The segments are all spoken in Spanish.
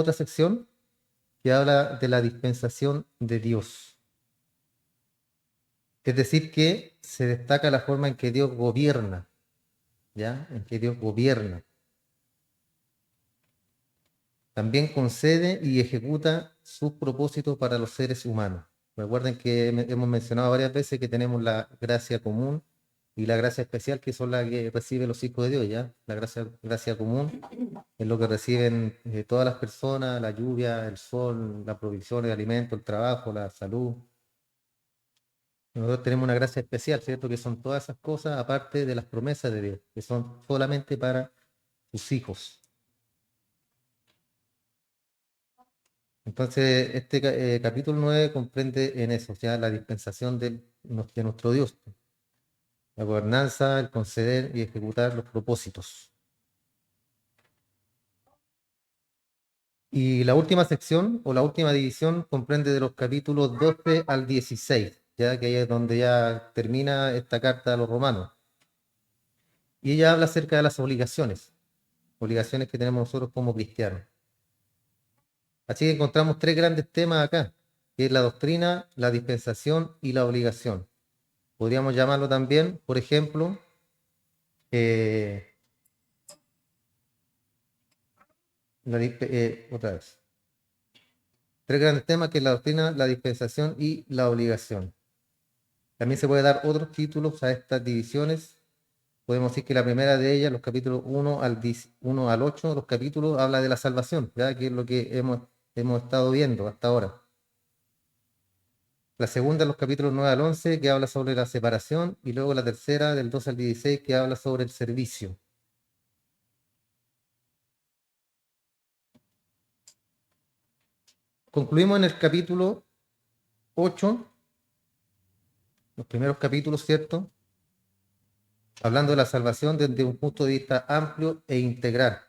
otra sección que habla de la dispensación de Dios. Es decir, que se destaca la forma en que Dios gobierna, ¿ya? En que Dios gobierna. También concede y ejecuta sus propósitos para los seres humanos. Recuerden que hemos mencionado varias veces que tenemos la gracia común y la gracia especial, que son las que reciben los hijos de Dios, ¿ya? La gracia común es lo que reciben todas las personas: la lluvia, el sol, la provisión de alimento, el trabajo, la salud. Nosotros tenemos una gracia especial, ¿cierto? Que son todas esas cosas, aparte de las promesas de Dios, que son solamente para sus hijos. Entonces, este capítulo 9 comprende en eso, ya la dispensación de nuestro Dios, la gobernanza, el conceder y ejecutar los propósitos. Y la última sección o la última división comprende de los capítulos 12 al 16, ya que ahí es donde ya termina esta carta a los romanos. Y ella habla acerca de las obligaciones que tenemos nosotros como cristianos. Así que encontramos tres grandes temas acá, que es la doctrina, la dispensación y la obligación. Podríamos llamarlo también, por ejemplo, otra vez. Tres grandes temas, que es la doctrina, la dispensación y la obligación. También se puede dar otros títulos a estas divisiones. Podemos decir que la primera de ellas, los capítulos 1 al 8, los capítulos habla de la salvación, ¿ya? Que es lo que hemos estado viendo hasta ahora. La segunda, los capítulos 9 al 11, que habla sobre la separación, y luego la tercera, del 12 al 16, que habla sobre el servicio. Concluimos en el capítulo 8, los primeros capítulos, ¿cierto? Hablando de la salvación desde un punto de vista amplio e integral.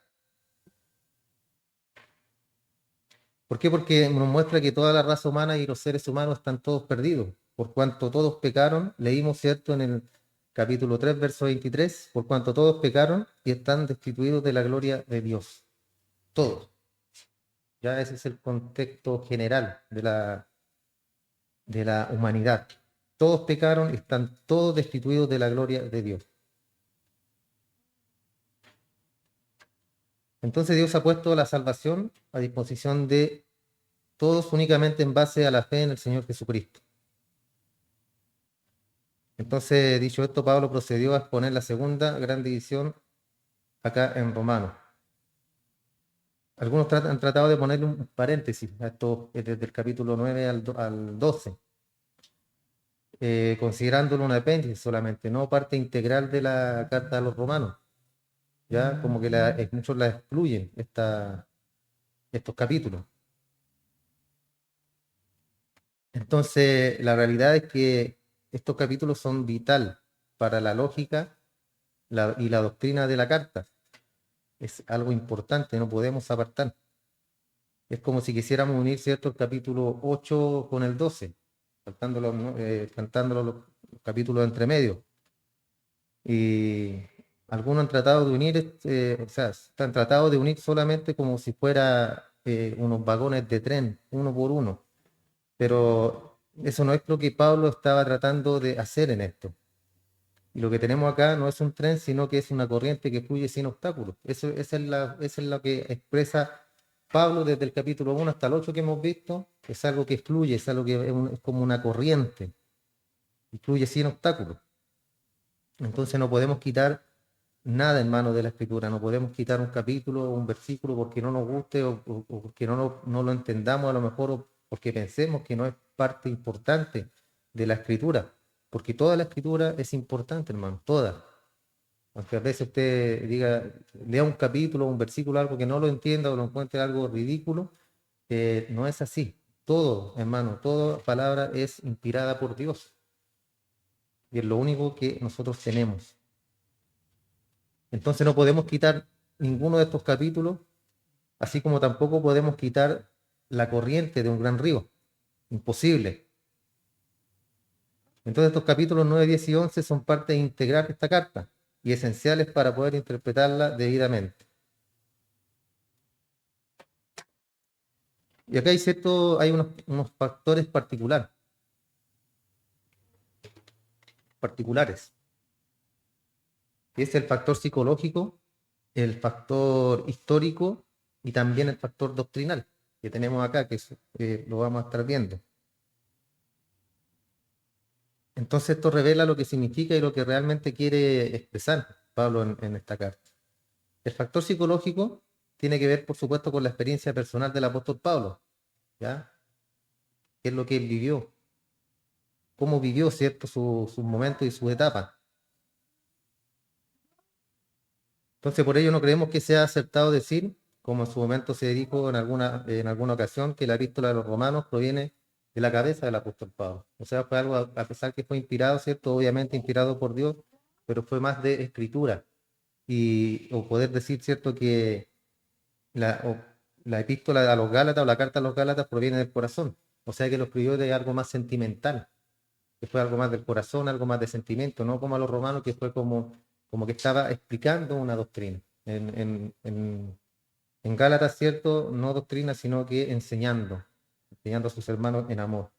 ¿Por qué? Porque nos muestra que toda la raza humana y los seres humanos están todos perdidos. Por cuanto todos pecaron, leímos, ¿cierto?, en el capítulo 3, verso 23, por cuanto todos pecaron y están destituidos de la gloria de Dios. Todos. Ya ese es el contexto general de la humanidad. Todos pecaron y están todos destituidos de la gloria de Dios. Entonces Dios ha puesto la salvación a disposición de todos únicamente en base a la fe en el Señor Jesucristo. Entonces, dicho esto, Pablo procedió a exponer la segunda gran división acá en Romanos. Algunos han tratado de ponerle un paréntesis a esto desde el capítulo 9 al 12, considerándolo un apéndice solamente, no parte integral de la carta a los romanos. Ya como que muchos la excluyen, estos capítulos. Entonces, la realidad es que estos capítulos son vital para la lógica y la doctrina de la carta. Es algo importante, no podemos apartar. Es como si quisiéramos unir, ¿cierto?, el capítulo 8 con el 12, saltándolo, ¿no? Cantando los capítulos entre medio. Y algunos han tratado de unir, o sea, han tratado de unir solamente como si fuera unos vagones de tren, uno por uno. Pero eso no es lo que Pablo estaba tratando de hacer en esto. Y lo que tenemos acá no es un tren, sino que es una corriente que fluye sin obstáculos. Esa es lo que expresa Pablo desde el capítulo 1 hasta el 8 que hemos visto. Es algo que fluye, es algo que es como una corriente, y fluye sin obstáculos. Entonces no podemos quitar nada en manos de la Escritura, no podemos quitar un capítulo o un versículo porque no nos guste o porque no lo entendamos a lo mejor, o porque pensemos que no es parte importante de la Escritura, porque toda la Escritura es importante, hermano, toda. Aunque a veces usted lea un capítulo o un versículo, algo que no lo entienda o lo encuentre algo ridículo, no es así. Todo, hermano, toda palabra es inspirada por Dios. Y es lo único que nosotros tenemos. Entonces no podemos quitar ninguno de estos capítulos, así como tampoco podemos quitar la corriente de un gran río. Imposible. Entonces estos capítulos 9, 10 y 11 son parte integral de esta carta y esenciales para poder interpretarla debidamente. Y acá hay unos factores particulares, que es el factor psicológico, el factor histórico y también el factor doctrinal que tenemos acá, lo vamos a estar viendo. Entonces esto revela lo que significa y lo que realmente quiere expresar Pablo en esta carta. El factor psicológico tiene que ver, por supuesto, con la experiencia personal del apóstol Pablo, ¿ya? ¿Qué es lo que él vivió? ¿Cómo vivió, cierto, sus momentos y sus etapas? Entonces, por ello no creemos que sea acertado decir, como en su momento se dijo en alguna ocasión, que la epístola de los romanos proviene de la cabeza del apóstol Pablo. O sea, fue algo, a pesar que fue inspirado, ¿cierto? Obviamente inspirado por Dios, pero fue más de escritura. O poder decir, ¿cierto?, que la epístola a los Gálatas o la carta a los Gálatas proviene del corazón. O sea, que lo escribió de algo más sentimental, que fue algo más del corazón, algo más de sentimiento, no como a los romanos, que fue como que estaba explicando una doctrina. En Gálatas, cierto, no doctrina, sino que enseñando a sus hermanos en amor.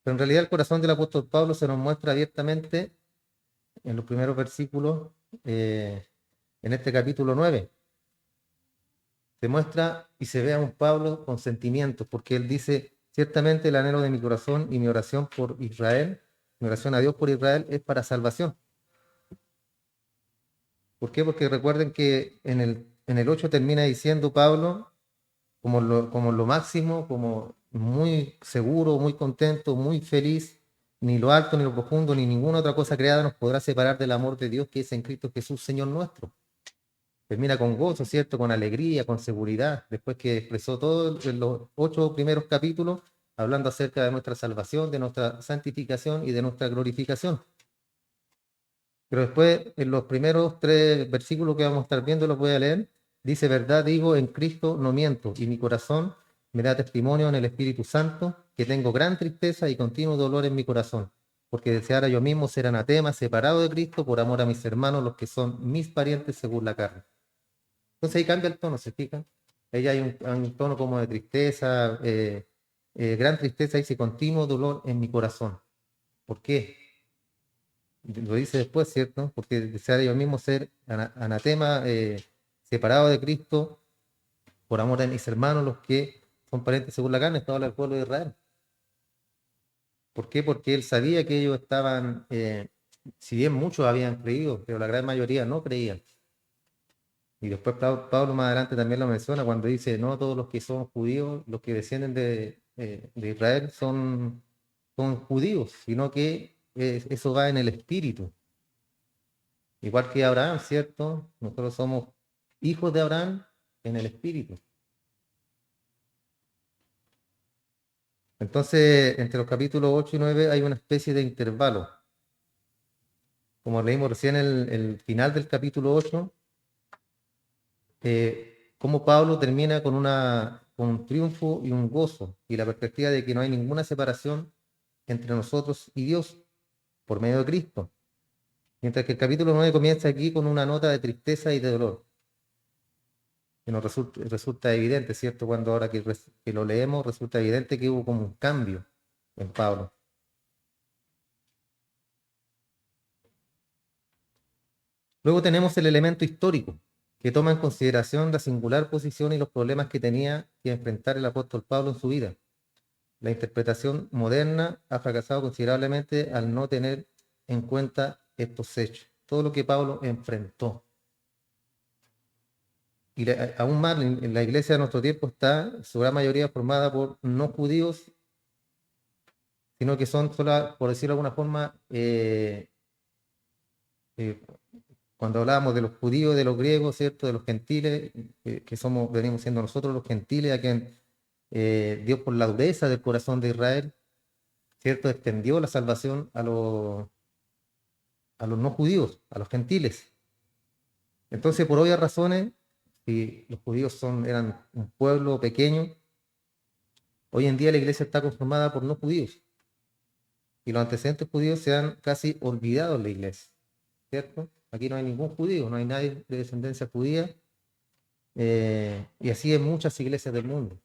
Pero en realidad el corazón del apóstol Pablo se nos muestra abiertamente en los primeros versículos, en este capítulo 9. Se muestra y se ve a un Pablo con sentimientos, porque él dice, ciertamente el anhelo de mi corazón y mi oración por Israel, mi oración a Dios por Israel es para salvación. ¿Por qué? Porque recuerden que en el 8 termina diciendo Pablo, como lo máximo, como muy seguro, muy contento, muy feliz, ni lo alto, ni lo profundo, ni ninguna otra cosa creada nos podrá separar del amor de Dios que es en Cristo Jesús, Señor nuestro. Termina con gozo, ¿cierto? Con alegría, con seguridad, después que expresó todo en los 8 primeros capítulos, hablando acerca de nuestra salvación, de nuestra santificación y de nuestra glorificación. Pero después, en los primeros 3 versículos que vamos a estar viendo, los voy a leer. Dice, verdad digo, en Cristo no miento, y mi corazón me da testimonio en el Espíritu Santo, que tengo gran tristeza y continuo dolor en mi corazón, porque deseara yo mismo ser anatema, separado de Cristo, por amor a mis hermanos, los que son mis parientes según la carne. Entonces ahí cambia el tono, ¿se fijan? Ahí hay un tono como de tristeza, gran tristeza, dice, continuo dolor en mi corazón. ¿Por qué? Lo dice después, ¿cierto? Porque desear ellos mismos ser anatema, separado de Cristo, por amor a mis hermanos, los que son parientes según la carne, esto habla del pueblo de Israel. ¿Por qué? Porque él sabía que ellos estaban, si bien muchos habían creído, pero la gran mayoría no creían. Y después Pablo más adelante también lo menciona cuando dice, no todos los que son judíos, los que descienden de Israel son judíos, sino que eso va en el espíritu. Igual que Abraham, ¿cierto? Nosotros somos hijos de Abraham en el espíritu. Entonces, entre los capítulos 8 y 9 hay una especie de intervalo. Como leímos recién el final del capítulo 8, cómo Pablo termina con un triunfo y un gozo y la perspectiva de que no hay ninguna separación entre nosotros y Dios por medio de Cristo. Mientras que el capítulo 9 comienza aquí con una nota de tristeza y de dolor, que nos resulta evidente, ¿cierto? Cuando ahora que lo leemos, resulta evidente que hubo como un cambio en Pablo. Luego tenemos el elemento histórico, que toma en consideración la singular posición y los problemas que tenía que enfrentar el apóstol Pablo en su vida. La interpretación moderna ha fracasado considerablemente al no tener en cuenta estos hechos, todo lo que Pablo enfrentó. Y aún más, en la iglesia de nuestro tiempo está su gran mayoría formada por no judíos, sino que son, solo, por decirlo de alguna forma, eh, cuando hablábamos de los judíos, de los griegos, ¿cierto? De los gentiles, venimos siendo nosotros los gentiles, a quien Dios, por la dureza del corazón de Israel, ¿cierto? Extendió la salvación a los no judíos, a los gentiles. Entonces, por obvias razones, si los judíos eran un pueblo pequeño, hoy en día la iglesia está conformada por no judíos. Y los antecedentes judíos se han casi olvidado en la iglesia, ¿cierto? Aquí no hay ningún judío, no hay nadie de descendencia judía, y así en muchas iglesias del mundo.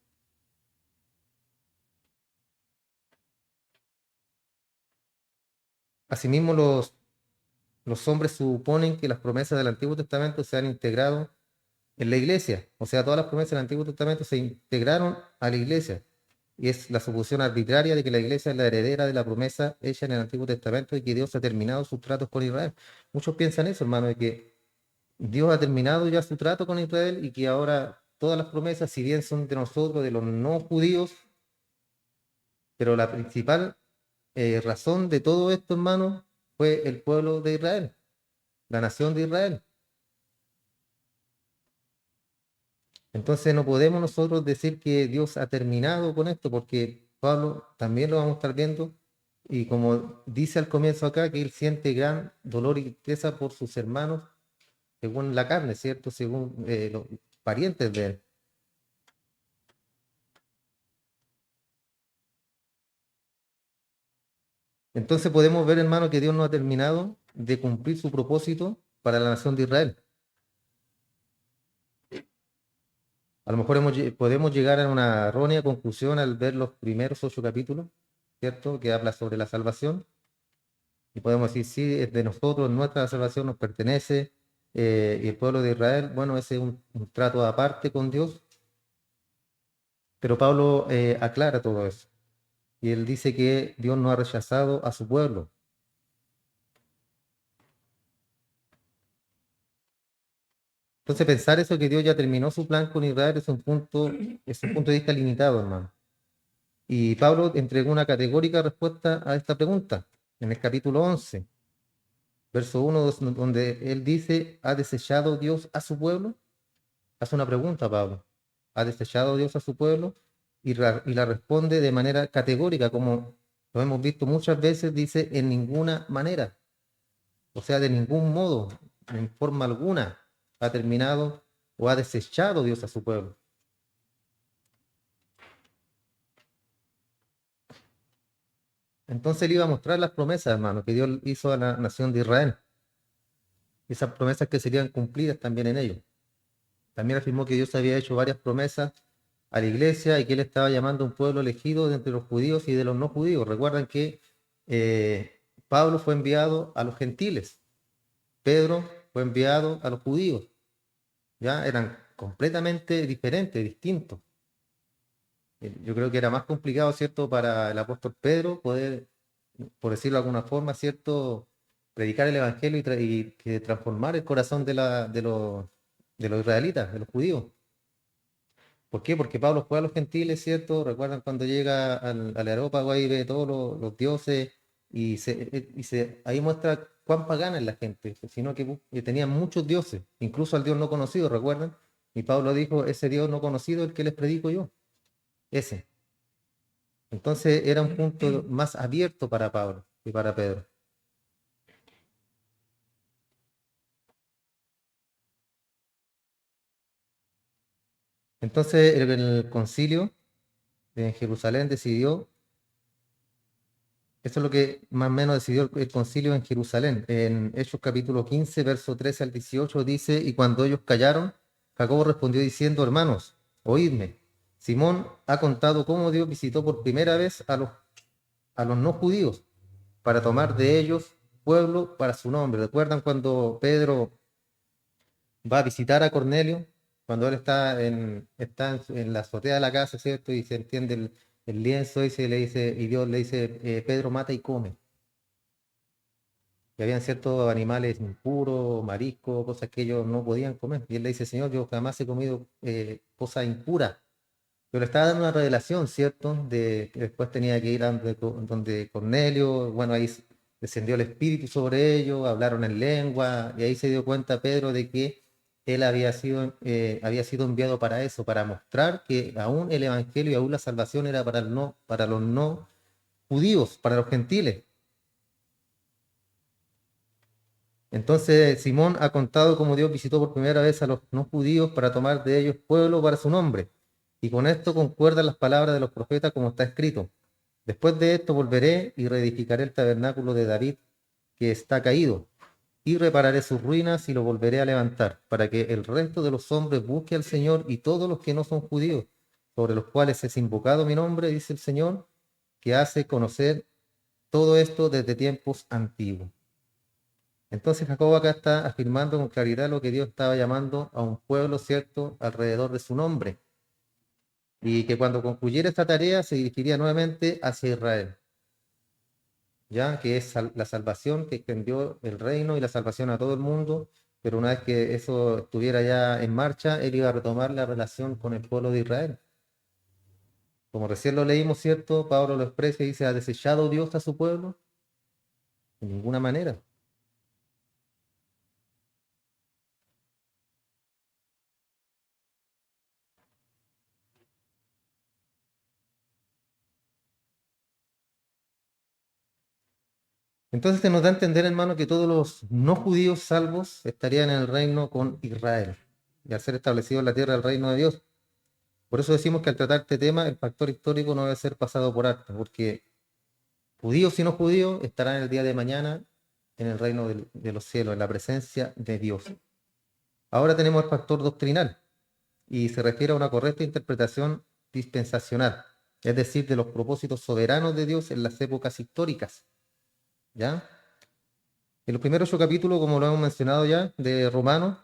Asimismo, los hombres suponen que las promesas del Antiguo Testamento se han integrado en la iglesia. O sea, todas las promesas del Antiguo Testamento se integraron a la iglesia. Y es la suposición arbitraria de que la iglesia es la heredera de la promesa hecha en el Antiguo Testamento y que Dios ha terminado sus tratos con Israel. Muchos piensan eso, hermano, de que Dios ha terminado ya su trato con Israel y que ahora todas las promesas, si bien son de nosotros, de los no judíos, pero la principal razón de todo esto, hermano, fue el pueblo de Israel, la nación de Israel. Entonces no podemos nosotros decir que Dios ha terminado con esto, porque Pablo también lo vamos a estar viendo, y como dice al comienzo acá, que él siente gran dolor y tristeza por sus hermanos, según la carne, ¿cierto? Según los parientes de él. Entonces podemos ver, hermano, que Dios no ha terminado de cumplir su propósito para la nación de Israel. A lo mejor podemos llegar a una errónea conclusión al ver los primeros 8 capítulos, ¿cierto? Que habla sobre la salvación. Y podemos decir, sí, es de nosotros, nuestra salvación nos pertenece. Y el pueblo de Israel, bueno, ese es un trato aparte con Dios. Pero Pablo aclara todo eso. Y él dice que Dios no ha rechazado a su pueblo. Entonces pensar eso que Dios ya terminó su plan con Israel es un punto de vista limitado, hermano. Y Pablo entregó una categórica respuesta a esta pregunta en el capítulo 11, verso 1, donde él dice, ¿ha desechado Dios a su pueblo? Hace una pregunta, Pablo. ¿Ha desechado Dios a su pueblo? Y la responde de manera categórica, como lo hemos visto muchas veces, dice, en ninguna manera. O sea, de ningún modo, en forma alguna, ha terminado o ha desechado Dios a su pueblo. Entonces él iba a mostrar las promesas, hermano, que Dios hizo a la nación de Israel. Esas promesas que serían cumplidas también en ellos. También afirmó que Dios había hecho varias promesas a la iglesia y que él estaba llamando a un pueblo elegido de entre los judíos y de los no judíos. Recuerdan que Pablo fue enviado a los gentiles, Pedro fue enviado a los judíos. Ya eran completamente diferentes, distintos. Yo creo que era más complicado, ¿cierto?, para el apóstol Pedro poder, por decirlo de alguna forma, ¿cierto?, predicar el evangelio y que transformar el corazón de los israelitas, de los judíos. ¿Por qué? Porque Pablo fue a los gentiles, ¿cierto? Recuerdan cuando llega al Areópago ahí ve todos los dioses ahí muestra cuán pagana es la gente, sino que tenían muchos dioses, incluso al Dios no conocido, ¿recuerdan? Y Pablo dijo, ese Dios no conocido es el que les predico yo, ese. Entonces era un punto más abierto para Pablo y para Pedro. Entonces el concilio en Jerusalén decidió, eso es lo que más o menos decidió el concilio en Jerusalén. En Hechos capítulo 15, verso 13 al 18 dice, y cuando ellos callaron, Jacobo respondió diciendo, hermanos, oídme, Simón ha contado cómo Dios visitó por primera vez a los no judíos para tomar de ellos pueblo para su nombre. ¿Recuerdan cuando Pedro va a visitar a Cornelio? Cuando él está en la azotea de la casa, ¿cierto? Y se entiende el lienzo y y Dios le dice, Pedro, mata y come. Y habían ciertos animales impuros, mariscos, cosas que ellos no podían comer. Y él le dice, Señor, yo jamás he comido cosas impuras. Pero le estaba dando una revelación, ¿cierto? Que después tenía que ir a donde Cornelio, bueno, ahí descendió el Espíritu sobre ellos, hablaron en lengua, y ahí se dio cuenta Pedro de que él había sido enviado para eso, para mostrar que aún el Evangelio y aún la salvación era para los no judíos, para los gentiles. Entonces Simón ha contado cómo Dios visitó por primera vez a los no judíos para tomar de ellos pueblo para su nombre. Y con esto concuerdan las palabras de los profetas como está escrito. Después de esto volveré y reedificaré el tabernáculo de David que está caído, y repararé sus ruinas y lo volveré a levantar, para que el resto de los hombres busque al Señor y todos los que no son judíos, sobre los cuales es invocado mi nombre, dice el Señor, que hace conocer Todo esto desde tiempos antiguos. Entonces Jacob acá está afirmando con claridad lo que Dios estaba llamando a un pueblo, ¿cierto?, alrededor de su nombre. Y que cuando concluyera esta tarea se dirigiría nuevamente hacia Israel, ya que es la salvación que extendió el reino y la salvación a todo el mundo, pero una vez que eso estuviera ya en marcha, él iba a retomar la relación con el pueblo de Israel. Como recién lo leímos, ¿cierto? Pablo lo expresa y dice, ¿ha desechado Dios a su pueblo? De ninguna manera. Entonces se nos da a entender, hermano, que todos los no judíos salvos estarían en el reino con Israel, y al ser establecido en la tierra del reino de Dios. Por eso decimos que al tratar este tema, el factor histórico no debe ser pasado por alto, porque judíos y no judíos estarán el día de mañana en el reino de los cielos, en la presencia de Dios. Ahora tenemos el factor doctrinal, y se refiere a una correcta interpretación dispensacional, es decir, de los propósitos soberanos de Dios en las épocas históricas. ¿Ya? En los primeros 8 capítulos, como lo hemos mencionado ya, de Romanos,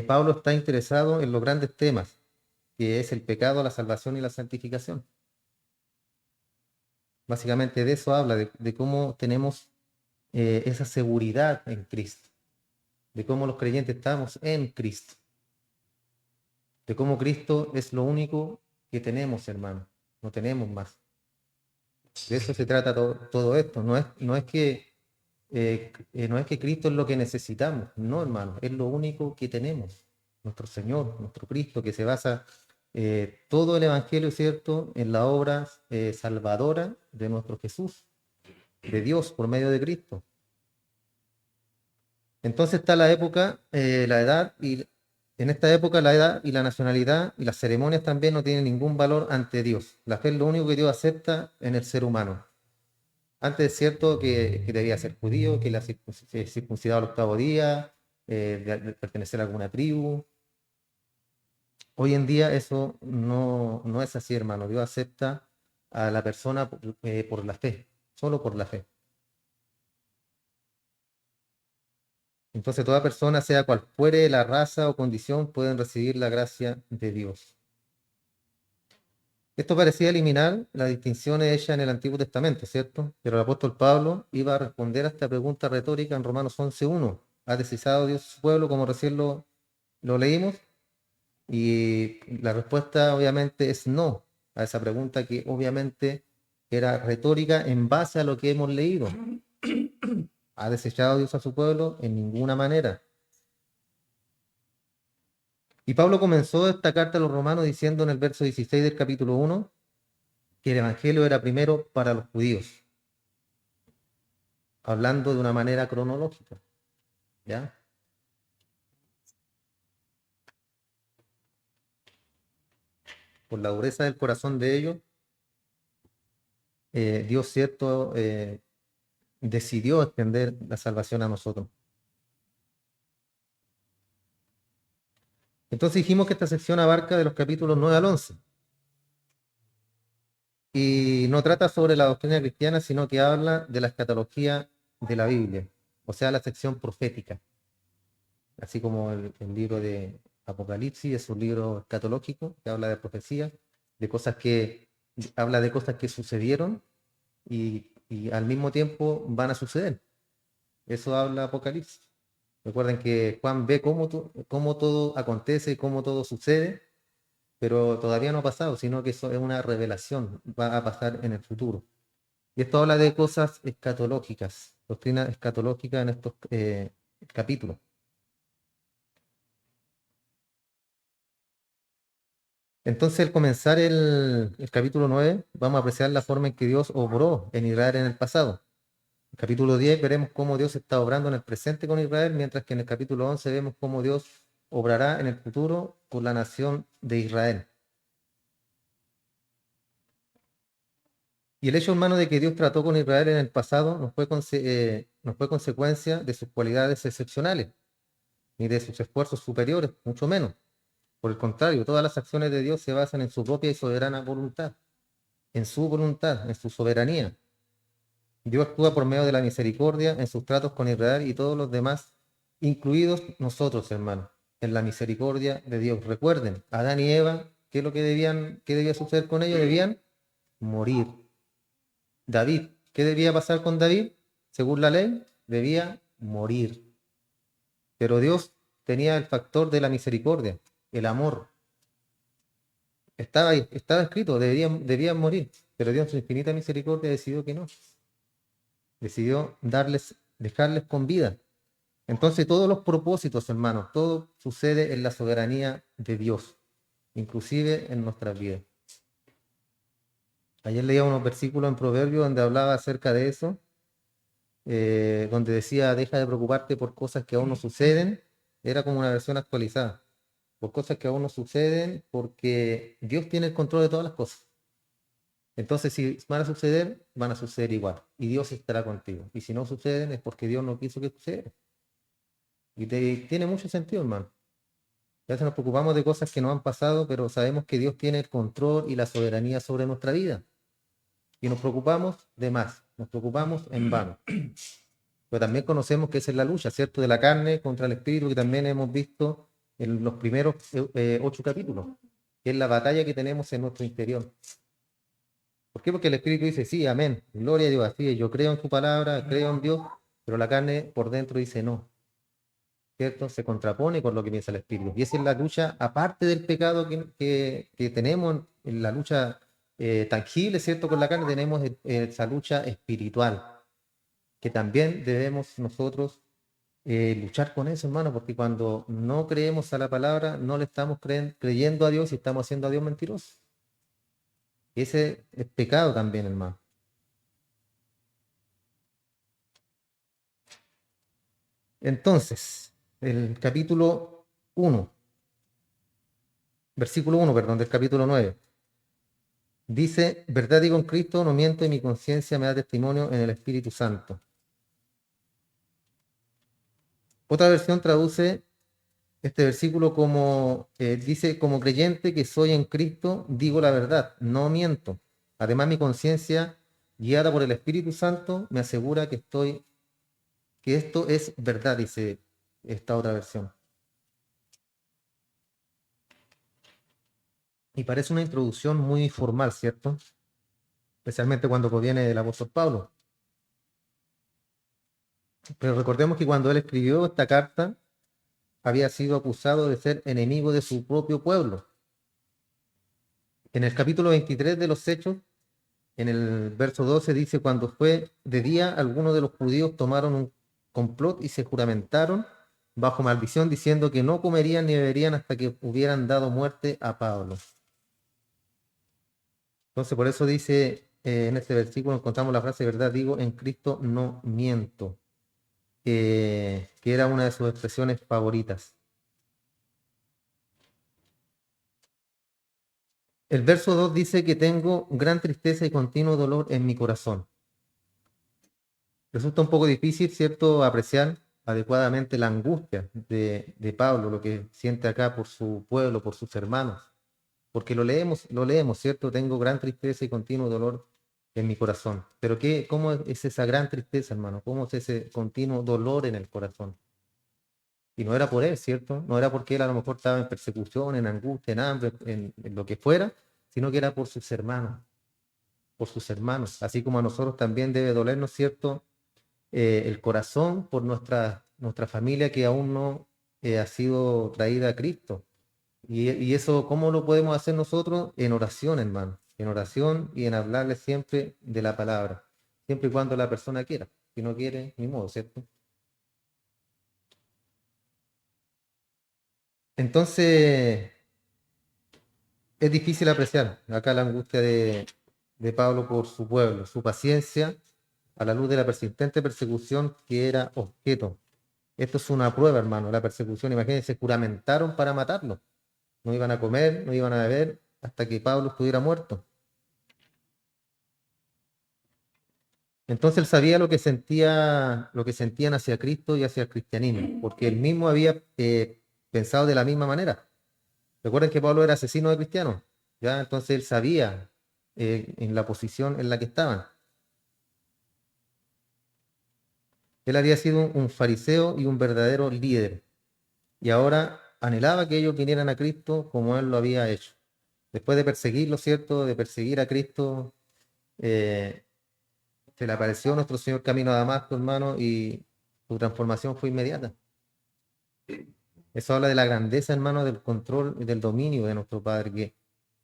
Pablo está interesado en los grandes temas, que es el pecado, la salvación y la santificación. Básicamente de eso habla, de cómo tenemos esa seguridad en Cristo, de cómo los creyentes estamos en Cristo, de cómo Cristo es lo único que tenemos, hermano, no tenemos más. De eso se trata todo esto, no es que Cristo es lo que necesitamos, no, hermano, es lo único que tenemos. Nuestro Señor, nuestro Cristo, que se basa todo el Evangelio, ¿cierto?, en la obra salvadora de nuestro Jesús, de Dios por medio de Cristo. Entonces está la época, la edad, y en esta época la edad y la nacionalidad y las ceremonias también no tienen ningún valor ante Dios. La fe es lo único que Dios acepta en el ser humano. Antes es cierto que debía ser judío, que la circuncidado al octavo día, de pertenecer a alguna tribu. Hoy en día eso no es así, hermano. Dios acepta a la persona por la fe, solo por la fe. Entonces toda persona, sea cual fuere la raza o condición, pueden recibir la gracia de Dios. Esto parecía eliminar las distinciones hechas en el Antiguo Testamento, ¿cierto? Pero el apóstol Pablo iba a responder a esta pregunta retórica en Romanos 11:1. ¿Ha desechado Dios su pueblo, como recién lo leímos? Y la respuesta obviamente es no a esa pregunta, que obviamente era retórica en base a lo que hemos leído. ¿Ha desechado Dios a su pueblo? En ninguna manera. Y Pablo comenzó esta carta a los romanos diciendo en el verso 16 del capítulo 1 que el evangelio era primero para los judíos, hablando de una manera cronológica, ¿ya? Por la dureza del corazón de ellos, Dios, cierto, decidió extender la salvación a nosotros. Entonces dijimos que esta sección abarca de los capítulos 9 al 11 y no trata sobre la doctrina cristiana, sino que habla de la escatología de la Biblia, o sea, la sección profética, así como el libro de Apocalipsis es un libro escatológico que habla de profecía, de cosas que habla de cosas que sucedieron y al mismo tiempo van a suceder. Eso habla Apocalipsis. Recuerden que Juan ve cómo todo acontece, cómo todo sucede, pero todavía no ha pasado, sino que eso es una revelación, va a pasar en el futuro. Y esto habla de cosas escatológicas, doctrina escatológica en estos capítulos. Entonces, al comenzar el capítulo 9, vamos a apreciar la forma en que Dios obró en Israel en el pasado. En el capítulo 10 veremos cómo Dios está obrando en el presente con Israel, mientras que en el capítulo 11 vemos cómo Dios obrará en el futuro con la nación de Israel. Y el hecho, hermano, de que Dios trató con Israel en el pasado no fue consecuencia de sus cualidades excepcionales, ni de sus esfuerzos superiores, mucho menos. Por el contrario, todas las acciones de Dios se basan en su propia y soberana voluntad, en su soberanía. Dios actúa por medio de la misericordia en sus tratos con Israel y todos los demás, incluidos nosotros, hermanos, en la misericordia de Dios. Recuerden, Adán y Eva, ¿qué es lo que qué debía suceder con ellos? Debían morir. David, ¿qué debía pasar con David? Según la ley, debía morir. Pero Dios tenía el factor de la misericordia, el amor. Estaba ahí, estaba escrito, debían morir. Pero Dios en su infinita misericordia decidió que no. Decidió dejarles con vida. Entonces todos los propósitos, hermanos, todo sucede en la soberanía de Dios, inclusive en nuestras vidas. Ayer leía unos versículos en Proverbios donde hablaba acerca de eso, donde decía, deja de preocuparte por cosas que aún no suceden. Era como una versión actualizada. Por cosas que aún no suceden, porque Dios tiene el control de todas las cosas. Entonces, si van a suceder igual. Y Dios estará contigo. Y si no suceden, es porque Dios no quiso que suceda. Y tiene mucho sentido, hermano. A veces nos preocupamos de cosas que no han pasado, pero sabemos que Dios tiene el control y la soberanía sobre nuestra vida. Y nos preocupamos de más, nos preocupamos en vano. Pero también conocemos que esa es la lucha, ¿cierto? De la carne contra el espíritu, que también hemos visto en los primeros 8 capítulos, que es la batalla que tenemos en nuestro interior. ¿Por qué? Porque el espíritu dice, sí, amén, gloria a Dios, así, yo creo en tu palabra, creo en Dios, pero la carne por dentro dice no, ¿cierto? Se contrapone con lo que piensa el espíritu. Y esa es la lucha, aparte del pecado que tenemos, en la lucha tangible, ¿cierto? Con la carne, tenemos esa lucha espiritual, que también debemos nosotros luchar con eso, hermano, porque cuando no creemos a la palabra, no le estamos creyendo a Dios y estamos haciendo a Dios mentiroso. Ese es pecado también, hermano. Entonces, el capítulo 1, versículo 1, perdón, del capítulo 9. Dice, verdad digo en Cristo, no miento y mi conciencia me da testimonio en el Espíritu Santo. Otra versión traduce este versículo como, dice, como creyente que soy en Cristo, digo la verdad, no miento. Además, mi conciencia, guiada por el Espíritu Santo, me asegura que esto es verdad, dice esta otra versión. Y parece una introducción muy formal, ¿cierto? Especialmente cuando proviene del apóstol Pablo. Pero recordemos que cuando él escribió esta carta, había sido acusado de ser enemigo de su propio pueblo. En el capítulo 23 de los Hechos, en el verso 12 dice, cuando fue de día, algunos de los judíos tomaron un complot y se juramentaron bajo maldición, diciendo que no comerían ni beberían hasta que hubieran dado muerte a Pablo. Entonces, por eso dice en este versículo, encontramos la frase, verdad digo, en Cristo no miento, que era una de sus expresiones favoritas. El verso 2 dice que tengo gran tristeza y continuo dolor en mi corazón. Resulta un poco difícil, ¿cierto?, apreciar adecuadamente la angustia de Pablo, lo que siente acá por su pueblo, por sus hermanos. Porque lo leemos, ¿cierto? Tengo gran tristeza y continuo dolor en mi corazón. Pero ¿cómo es esa gran tristeza, hermano? ¿Cómo es ese continuo dolor en el corazón? Y no era por él, ¿cierto? No era porque él a lo mejor estaba en persecución, en angustia, en hambre, en lo que fuera, sino que era por sus hermanos, por sus hermanos. Así como a nosotros también debe dolernos, ¿cierto? El corazón por nuestra familia que aún no ha sido traída a Cristo. Y eso, ¿cómo lo podemos hacer nosotros? En oración, hermano. En oración y en hablarle siempre de la palabra. Siempre y cuando la persona quiera. Si no quiere, ni modo, ¿cierto? Entonces, es difícil apreciar acá la angustia de Pablo por su pueblo, su paciencia a la luz de la persistente persecución que era objeto. Esto es una prueba, hermano, la persecución. Imagínense, juramentaron para matarlo. No iban a comer, no iban a beber hasta que Pablo estuviera muerto. Entonces él sabía lo que sentían hacia Cristo y hacia el cristianismo, porque él mismo había pensado de la misma manera. Recuerden que Pablo era asesino de cristianos, ¿ya? Entonces él sabía en la posición en la que estaban. Él había sido un fariseo y un verdadero líder. Y ahora anhelaba que ellos vinieran a Cristo como Él lo había hecho. Después de perseguirlo, ¿cierto? De perseguir a Cristo, eh, se le apareció nuestro Señor camino a Damasco, hermano, y su transformación fue inmediata. Eso habla de la grandeza, hermano, del control y del dominio de nuestro Padre, que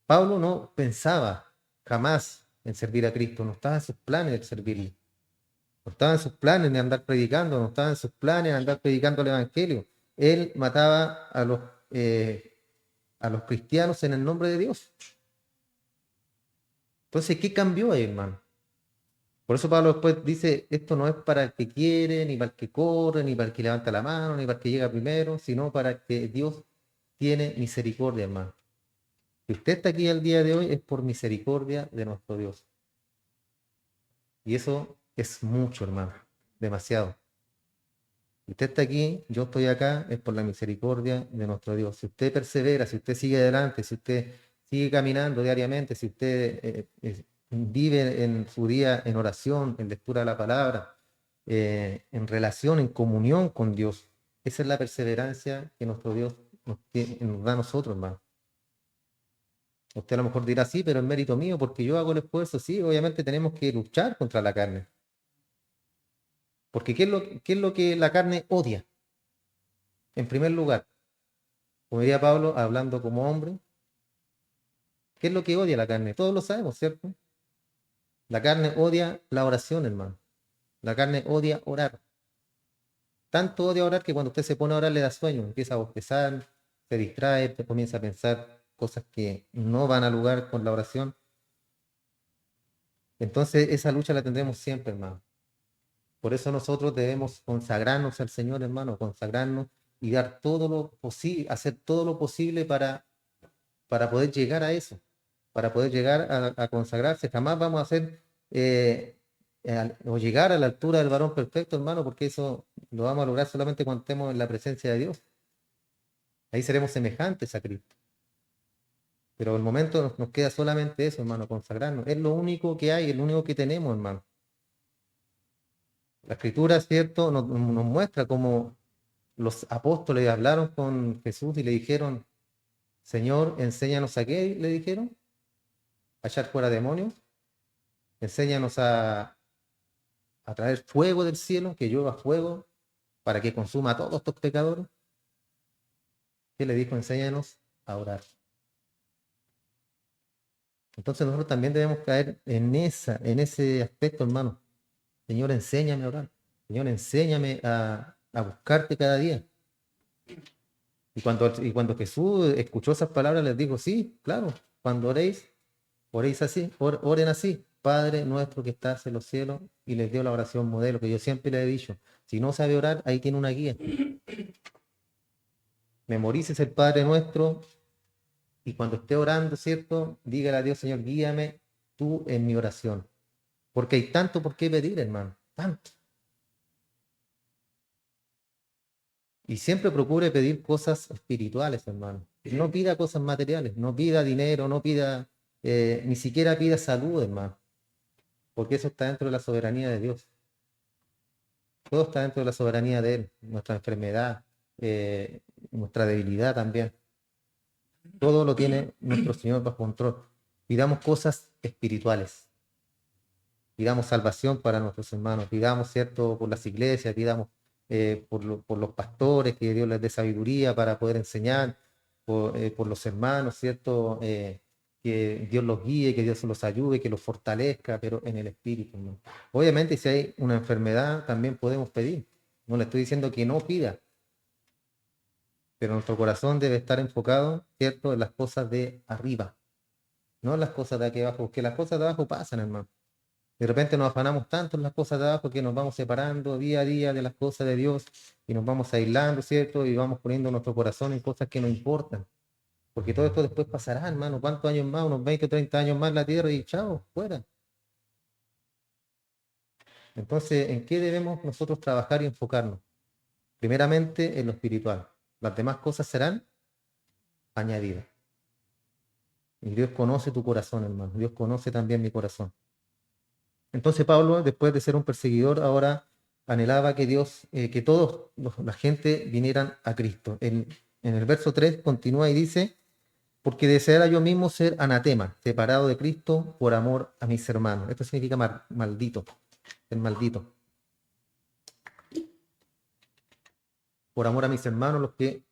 Pablo no pensaba jamás en servir a Cristo, no estaba en sus planes de servirle, no estaba en sus planes de andar predicando, no estaba en sus planes de andar predicando el Evangelio. Él mataba a los cristianos en el nombre de Dios. Entonces, ¿qué cambió ahí, hermano? Por eso Pablo después dice, esto no es para el que quiere, ni para el que corre, ni para el que levanta la mano, ni para el que llega primero, sino para el que Dios tiene misericordia, hermano. Si usted está aquí el día de hoy es por misericordia de nuestro Dios. Y eso es mucho, hermano, demasiado. Si usted está aquí, yo estoy acá, es por la misericordia de nuestro Dios. Si usted persevera, si usted sigue adelante, si usted sigue caminando diariamente, si usted vive en su día en oración, en lectura de la palabra, en relación, en comunión con Dios, esa es la perseverancia que nuestro Dios nos da a nosotros, hermano. Usted a lo mejor dirá, sí, pero es mérito mío porque yo hago el esfuerzo. Sí, obviamente tenemos que luchar contra la carne. Porque qué es lo que la carne odia? En primer lugar, como diría Pablo, hablando como hombre, ¿qué es lo que odia la carne? Todos lo sabemos, ¿cierto? La carne odia la oración, hermano. La carne odia orar. Tanto odia orar que cuando usted se pone a orar le da sueño, empieza a bostezar, se distrae, comienza a pensar cosas que no van a lugar con la oración. Entonces esa lucha la tendremos siempre, hermano. Por eso nosotros debemos consagrarnos al Señor, hermano, consagrarnos y dar todo lo posible, hacer todo lo posible para poder llegar a eso, para poder llegar a consagrarse. Jamás vamos a hacer o llegar a la altura del varón perfecto, hermano, porque eso lo vamos a lograr solamente cuando estemos en la presencia de Dios. Ahí seremos semejantes a Cristo. Pero el momento nos queda solamente eso, hermano, consagrarnos. Es lo único que hay, es lo único que tenemos, hermano. La Escritura, ¿cierto?, nos muestra cómo los apóstoles hablaron con Jesús y le dijeron, Señor, enséñanos a qué, le dijeron, a echar fuera demonios, enséñanos a traer fuego del cielo, que llueva fuego para que consuma a todos estos pecadores. ¿Qué le dijo? Enséñanos a orar. Entonces nosotros también debemos caer en ese aspecto, hermano. Señor, enséñame a orar. Señor, enséñame a buscarte cada día. Y cuando Jesús escuchó esas palabras, les dijo, sí, claro, cuando oréis así, oren así, Padre nuestro que estás en los cielos, y les dio la oración modelo, que yo siempre le he dicho, si no sabe orar, ahí tiene una guía. Memorices el Padre nuestro, y cuando esté orando, ¿cierto? Dígale a Dios, Señor, guíame tú en mi oración. Porque hay tanto por qué pedir, hermano, tanto. Y siempre procure pedir cosas espirituales, hermano. No pida cosas materiales, no pida dinero, no pida, ni siquiera pida salud, hermano. Porque eso está dentro de la soberanía de Dios. Todo está dentro de la soberanía de Él. Nuestra enfermedad, nuestra debilidad también. Todo lo tiene nuestro Señor bajo control. Pidamos cosas espirituales. Pidamos salvación para nuestros hermanos. Pidamos, ¿cierto?, por las iglesias, pidamos por los pastores, que Dios les dé sabiduría para poder enseñar, por los hermanos, ¿cierto? Que Dios los guíe, que Dios los ayude, que los fortalezca, pero en el espíritu, ¿no? Obviamente, si hay una enfermedad, también podemos pedir. No le estoy diciendo que no pida, pero nuestro corazón debe estar enfocado, ¿cierto?, en las cosas de arriba, no en las cosas de aquí abajo, porque las cosas de abajo pasan, hermano. De repente nos afanamos tanto en las cosas de abajo que nos vamos separando día a día de las cosas de Dios y nos vamos aislando, ¿cierto? Y vamos poniendo nuestro corazón en cosas que no importan. Porque todo esto después pasará, hermano. ¿Cuántos años más? Unos 20 o 30 años más en la tierra y chao, fuera. Entonces, ¿en qué debemos nosotros trabajar y enfocarnos? Primeramente en lo espiritual. Las demás cosas serán añadidas. Y Dios conoce tu corazón, hermano. Dios conoce también mi corazón. Entonces Pablo, después de ser un perseguidor, ahora anhelaba que Dios, que todos la gente vinieran a Cristo. En el verso 3 continúa y dice, porque deseara yo mismo ser anatema, separado de Cristo por amor a mis hermanos. Esto significa maldito, el maldito. Por amor a mis hermanos, los que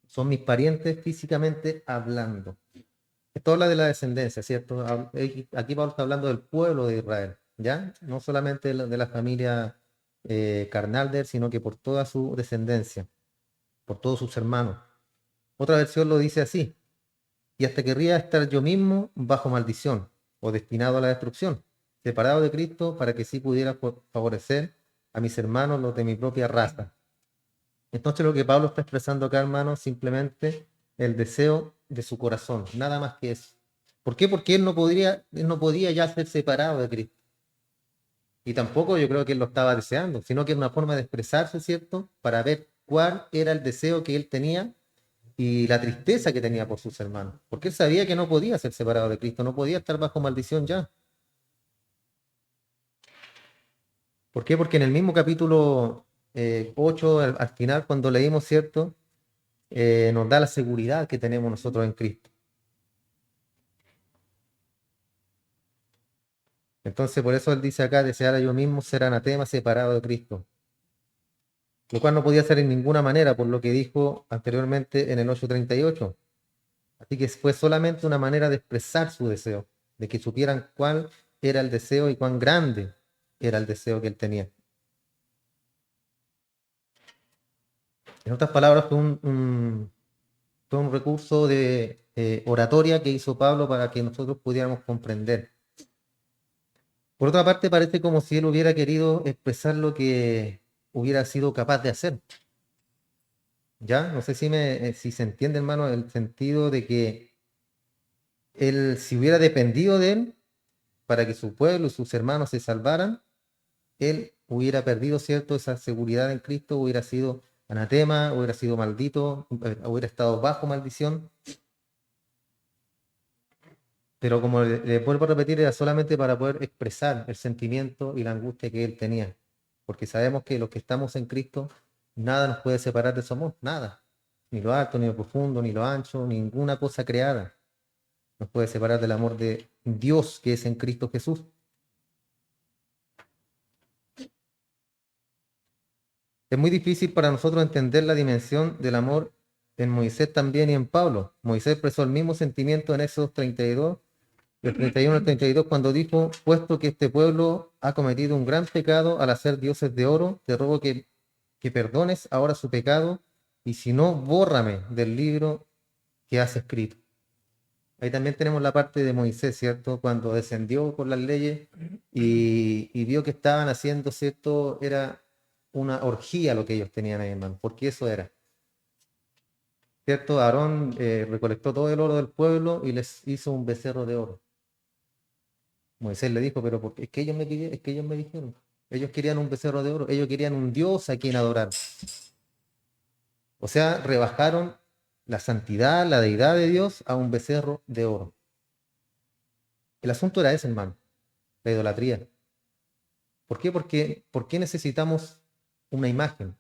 son mis parientes físicamente hablando. Esto habla de la descendencia, ¿cierto? Aquí Pablo está hablando del pueblo de Israel, ¿ya? No solamente de la familia carnal de él, sino que por toda su descendencia, por todos sus hermanos. Otra versión lo dice así, y hasta querría estar yo mismo bajo maldición, o destinado a la destrucción, separado de Cristo para que sí pudiera favorecer a mis hermanos, los de mi propia raza. Entonces lo que Pablo está expresando acá, hermano, simplemente el deseo de su corazón, nada más que eso. ¿Por qué? Porque él no podía ya ser separado de Cristo. Y tampoco yo creo que él lo estaba deseando, sino que es una forma de expresarse, ¿cierto? Para ver cuál era el deseo que él tenía y la tristeza que tenía por sus hermanos. Porque él sabía que no podía ser separado de Cristo, no podía estar bajo maldición ya. ¿Por qué? Porque en el mismo capítulo 8, al final, cuando leímos, ¿cierto? Nos da la seguridad que tenemos nosotros en Cristo. Entonces, por eso él dice acá, desear a yo mismo ser anatema separado de Cristo, lo cual no podía ser en ninguna manera, por lo que dijo anteriormente en el 8:38. Así que fue solamente una manera de expresar su deseo, de que supieran cuál era el deseo y cuán grande era el deseo que él tenía. En otras palabras, fue un recurso de oratoria que hizo Pablo para que nosotros pudiéramos comprender. Por otra parte, parece como si él hubiera querido expresar lo que hubiera sido capaz de hacer. ¿Ya? No sé si se entiende, hermano, el sentido de que él, si hubiera dependido de él para que su pueblo y sus hermanos se salvaran, él hubiera perdido, ¿cierto? Esa seguridad en Cristo, hubiera sido anatema, hubiera sido maldito, hubiera estado bajo maldición. Pero como le vuelvo a repetir, era solamente para poder expresar el sentimiento y la angustia que él tenía. Porque sabemos que los que estamos en Cristo, nada nos puede separar de su amor, nada. Ni lo alto, ni lo profundo, ni lo ancho, ninguna cosa creada nos puede separar del amor de Dios que es en Cristo Jesús. Es muy difícil para nosotros entender la dimensión del amor en Moisés también y en Pablo. Moisés expresó el mismo sentimiento en Éxodo 32, del 31 al 32, cuando dijo, puesto que este pueblo ha cometido un gran pecado al hacer dioses de oro, te ruego que perdones ahora su pecado, y si no, bórrame del libro que has escrito. Ahí también tenemos la parte de Moisés, ¿cierto? Cuando descendió con las leyes y vio que estaban haciendo, ¿cierto? Era una orgía lo que ellos tenían ahí, hermano, porque eso era. ¿Cierto? Aarón recolectó todo el oro del pueblo y les hizo un becerro de oro. Moisés le dijo, pero porque es que ellos me pidieron, es que ellos me dijeron. Ellos querían un becerro de oro, ellos querían un Dios a quien adorar. O sea, rebajaron la santidad, la deidad de Dios a un becerro de oro. El asunto era ese, hermano, la idolatría. ¿Por qué? Porque ¿por qué necesitamos una imagen?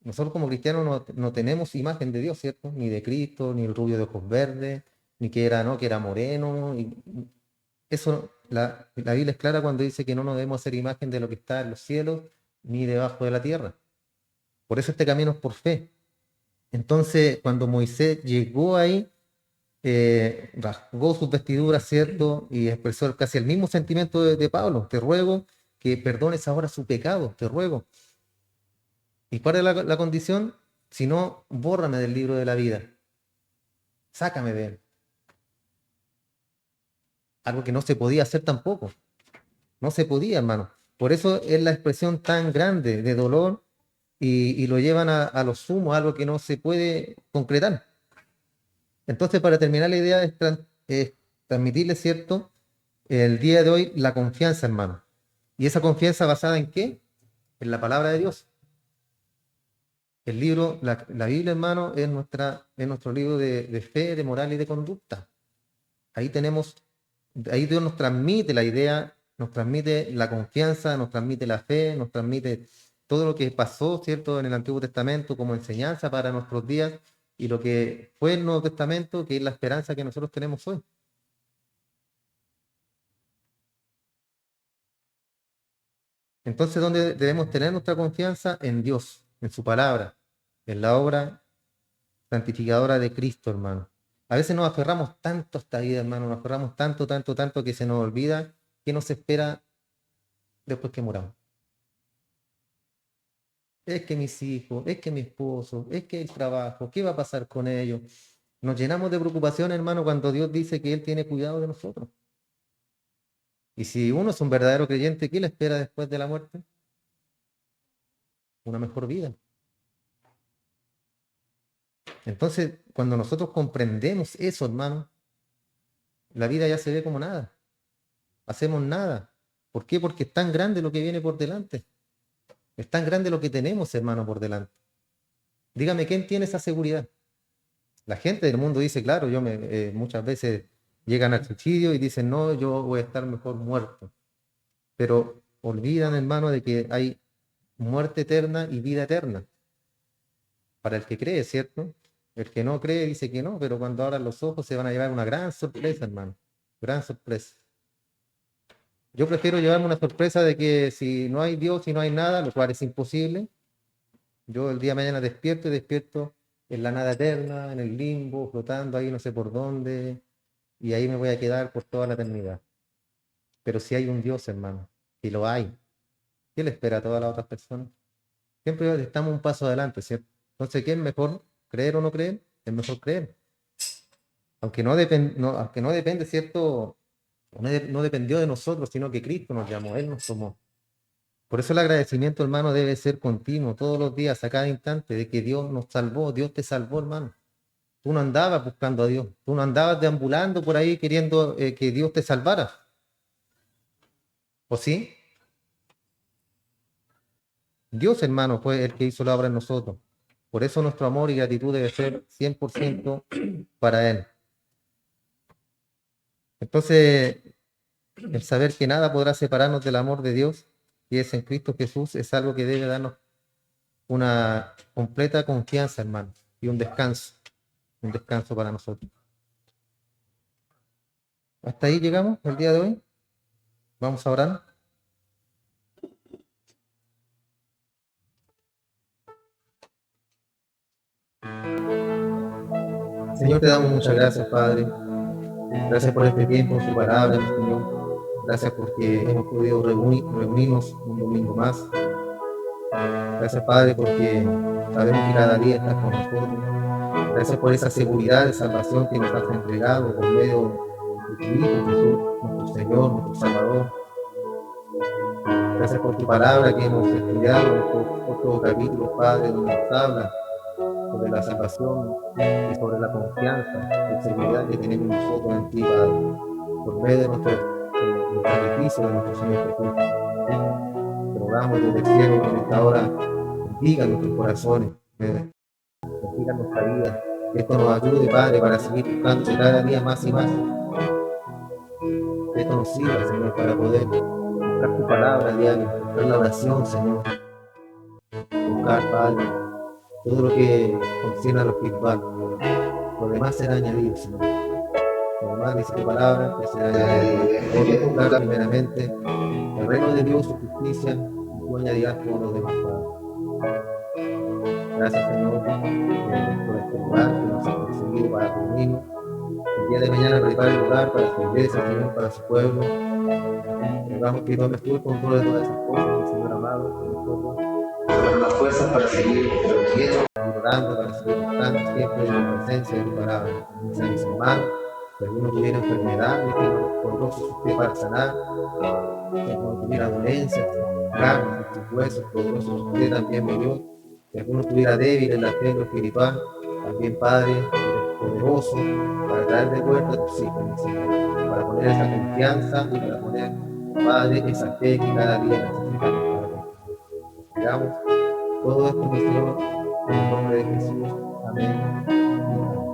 Nosotros como cristianos no tenemos imagen de Dios, ¿cierto? Ni de Cristo, ni el rubio de ojos verdes, ni que era, ¿no? Que era moreno. Eso, la Biblia es clara cuando dice que no nos debemos hacer imagen de lo que está en los cielos, ni debajo de la tierra. Por eso este camino es por fe. Entonces, cuando Moisés llegó ahí, rasgó sus vestiduras, ¿cierto? Y expresó casi el mismo sentimiento de Pablo. Te ruego que perdones ahora su pecado, te ruego. ¿Y cuál es la condición? Si no, bórrame del libro de la vida. Sácame de él. Algo que no se podía hacer tampoco. No se podía, hermano. Por eso es la expresión tan grande de dolor y lo llevan a lo sumo, a algo que no se puede concretar. Entonces, para terminar la idea es transmitirle, ¿cierto? El día de hoy la confianza, hermano. ¿Y esa confianza basada en qué? En la palabra de Dios. El libro, la Biblia, hermano, es nuestro libro de fe, de moral y de conducta. Ahí tenemos, ahí Dios nos transmite la idea nos transmite la confianza, nos transmite la fe, nos transmite todo lo que pasó, ¿cierto?, en el Antiguo Testamento como enseñanza para nuestros días y lo que fue el Nuevo Testamento, que es la esperanza que nosotros tenemos hoy. Entonces, ¿dónde debemos tener nuestra confianza? En Dios, en su palabra, en la obra santificadora de Cristo, hermano. A veces nos aferramos tanto a esta vida, hermano, nos aferramos tanto, tanto, tanto que se nos olvida que nos espera después que muramos. Es que mis hijos, es que mi esposo, es que el trabajo, ¿qué va a pasar con ellos? Nos llenamos de preocupación, hermano, cuando Dios dice que Él tiene cuidado de nosotros. Y si uno es un verdadero creyente, ¿qué le espera después de la muerte? Una mejor vida. Entonces, cuando nosotros comprendemos eso, hermano, la vida ya se ve como nada. Hacemos nada. ¿Por qué? Porque es tan grande lo que viene por delante. Es tan grande lo que tenemos, hermano, por delante. Dígame, ¿quién tiene esa seguridad? La gente del mundo dice, claro, muchas veces llegan al suicidio y dicen, no, yo voy a estar mejor muerto. Pero olvidan, hermano, de que hay muerte eterna y vida eterna. Para el que cree, ¿cierto? El que no cree dice que no, pero cuando abran los ojos se van a llevar una gran sorpresa, hermano. Gran sorpresa. Yo prefiero llevarme una sorpresa de que si no hay Dios y no hay nada, lo cual es imposible, yo el día de mañana despierto y despierto en la nada eterna, en el limbo, flotando ahí no sé por dónde, y ahí me voy a quedar por toda la eternidad. Pero si hay un Dios, hermano, y lo hay, ¿qué le espera a todas las otras personas? Siempre estamos un paso adelante, ¿cierto? Entonces, ¿qué es mejor? ¿Creer o no creer? Es mejor creer. Aunque no depende, ¿cierto? No dependió de nosotros, sino que Cristo nos llamó, Él nos tomó. Por eso el agradecimiento, hermano, debe ser continuo, todos los días, a cada instante, de que Dios nos salvó, Dios te salvó, hermano. Tú no andabas buscando a Dios, tú no andabas deambulando por ahí queriendo que Dios te salvara. ¿O sí? Dios, hermano, fue el que hizo la obra en nosotros. Por eso nuestro amor y gratitud debe ser 100% para Él. Entonces, el saber que nada podrá separarnos del amor de Dios, que es en Cristo Jesús, es algo que debe darnos una completa confianza, hermano, y un descanso para nosotros. Hasta ahí llegamos el día de hoy. Vamos a orar. Señor, te damos muchas gracias, Padre. Gracias por este tiempo, su palabra, Señor. Gracias porque hemos podido reunirnos un domingo más. Gracias, Padre, porque sabemos que cada día estás con nosotros. Gracias por esa seguridad de salvación que nos has entregado por medio de tu Hijo Jesús, nuestro Señor, nuestro Salvador. Gracias por tu palabra que hemos estudiado en estos 8 capítulos, Padre, donde nos habla sobre la salvación y sobre la confianza y seguridad que tenemos nosotros en ti, Padre, por medio de el sacrificio de nuestro Señor Jesús. Te rogamos desde el cielo que en esta hora bendiga nuestros corazones, bendiga nuestra vida, que esto nos ayude, Padre, para seguir buscando cada día más y más. Que esto nos sirva, Señor, para poder buscar tu palabra diaria, buscar la oración, Señor, buscar, Padre, todo lo que concierne a lo espiritual. Lo demás será añadido, Señor. Lo demás dice tu palabra, que será añadido. Hay que buscar primeramente el reino de Dios, su justicia, y tú añadirás todo lo demás, Padre. Gracias, Señor, por este lugar que nos has conseguido para reunirnos. El día de mañana prepara el lugar para su iglesia, Señor, para su pueblo. Rogamos que tomes tú el control de todas esas cosas, Señor amado, que nosotros tenemos las fuerzas para seguir reuniendo, orando, para seguir buscando siempre en la presencia de tu palabra. Sean mis hermanos, si alguno tuviera enfermedad, que poderoso usted para sanar, si alguno tuviera dolencias, carnes, sus huesos, poderoso usted también, mi Dios. Si alguno estuviera débil en la fe en lo espiritual, también, Padre, eres poderoso para traer de vuelta a tus hijos, mi Señor, para poner esa confianza y para poner, Padre, esa fe que cada día necesitamos. Esperamos todo esto, mi Señor, en el nombre de Jesús. Amén.